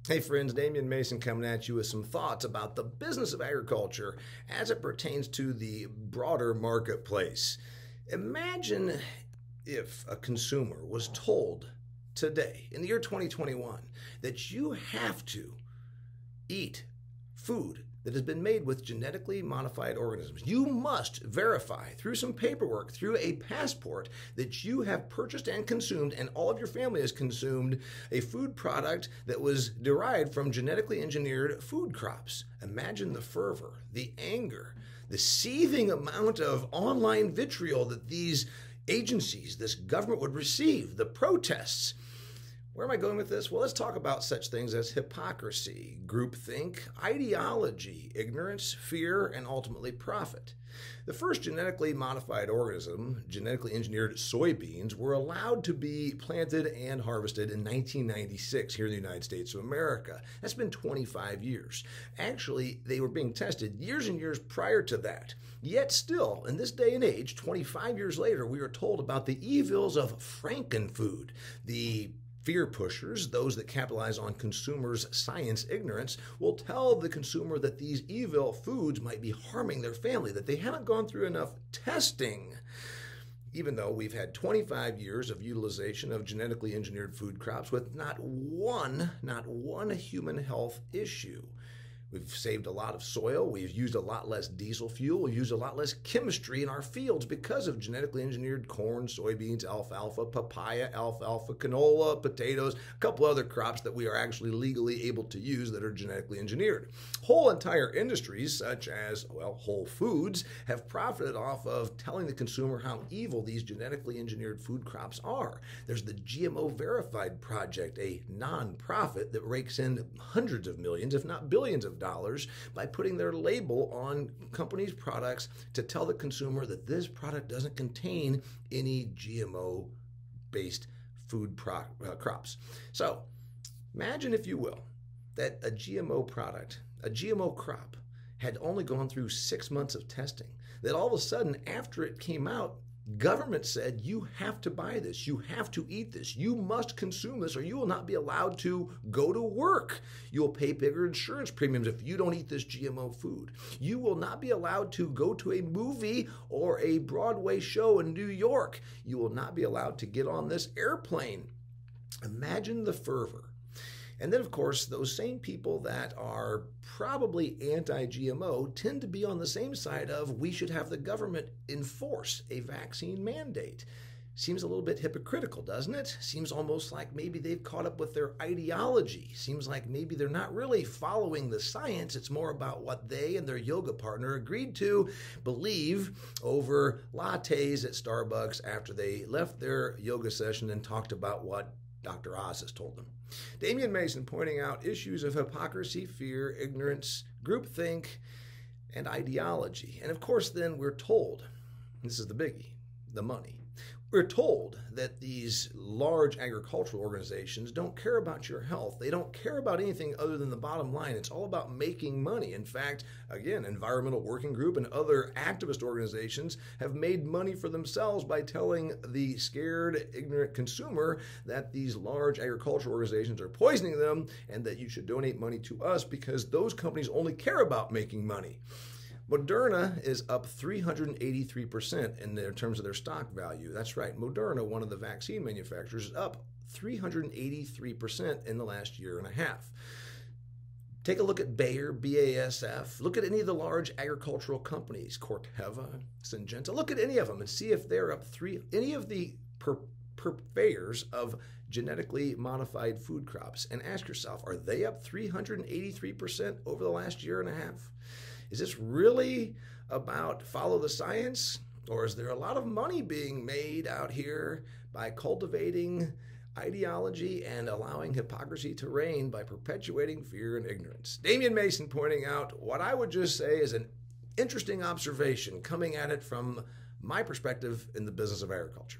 Hey friends, Damian Mason coming at you with some thoughts about the business of agriculture as it pertains to the broader marketplace. Imagine if a consumer was told today, in the year 2021, that you have to eat food that has been made with genetically modified organisms. You must verify through some paperwork, through a passport, that you have purchased and consumed, and all of your family has consumed, a food product that was derived from genetically engineered food crops. Imagine the fervor, the anger, the seething amount of online vitriol that these agencies, this government would receive, the protests. Where am I going with this? Well, let's talk about such things as hypocrisy, groupthink, ideology, ignorance, fear, and ultimately profit. The first genetically modified organism, genetically engineered soybeans, were allowed to be planted and harvested in 1996 here in the United States of America. That's been 25 years. Actually, they were being tested years and years prior to that. Yet still, in this day and age, 25 years later, we are told about the evils of Frankenfood, the fear pushers, those that capitalize on consumers' science ignorance, will tell the consumer that these evil foods might be harming their family, that they haven't gone through enough testing. Even though we've had 25 years of utilization of genetically engineered food crops with not one human health issue. We've saved a lot of soil. We've used a lot less diesel fuel. We've used a lot less chemistry in our fields because of genetically engineered corn, soybeans, alfalfa, papaya, alfalfa, canola, potatoes, a couple other crops that we are actually legally able to use that are genetically engineered. Whole entire industries, such as, Whole Foods, have profited off of telling the consumer how evil these genetically engineered food crops are. There's the GMO Verified Project, a nonprofit that rakes in hundreds of millions, if not billions of dollars by putting their label on companies' products to tell the consumer that this product doesn't contain any GMO-based food crops. So imagine, if you will, that a GMO product, a GMO crop, had only gone through 6 months of testing, that all of a sudden, after it came out, government said, you have to buy this, you have to eat this, you must consume this, or you will not be allowed to go to work. You'll pay bigger insurance premiums if you don't eat this GMO food. You will not be allowed to go to a movie or a Broadway show in New York. You will not be allowed to get on this airplane. Imagine the fervor. And then, of course, those same people that are probably anti-GMO tend to be on the same side of we should have the government enforce a vaccine mandate. Seems a little bit hypocritical, doesn't it? Seems almost like maybe they've caught up with their ideology. Seems like maybe they're not really following the science. It's more about what they and their yoga partner agreed to believe over lattes at Starbucks after they left their yoga session and talked about what Dr. Oz has told them. Damian Mason pointing out issues of hypocrisy, fear, ignorance, groupthink, and ideology. And of course, then we're told, this is the biggie, the money. We're told that these large agricultural organizations don't care about your health. They don't care about anything other than the bottom line. It's all about making money. In fact, again, Environmental Working Group and other activist organizations have made money for themselves by telling the scared, ignorant consumer that these large agricultural organizations are poisoning them and that you should donate money to us because those companies only care about making money. Moderna is up 383% in terms of their stock value. That's right. Moderna, one of the vaccine manufacturers, is up 383% in the last year and a half. Take a look at Bayer, BASF. Look at any of the large agricultural companies, Corteva, Syngenta. Look at any of them and see if they're up any of the purveyors of genetically modified food crops. And ask yourself, are they up 383% over the last year and a half? Is this really about follow the science? Or is there a lot of money being made out here by cultivating ideology and allowing hypocrisy to reign by perpetuating fear and ignorance? Damian Mason pointing out what I would just say is an interesting observation coming at it from my perspective in the business of agriculture.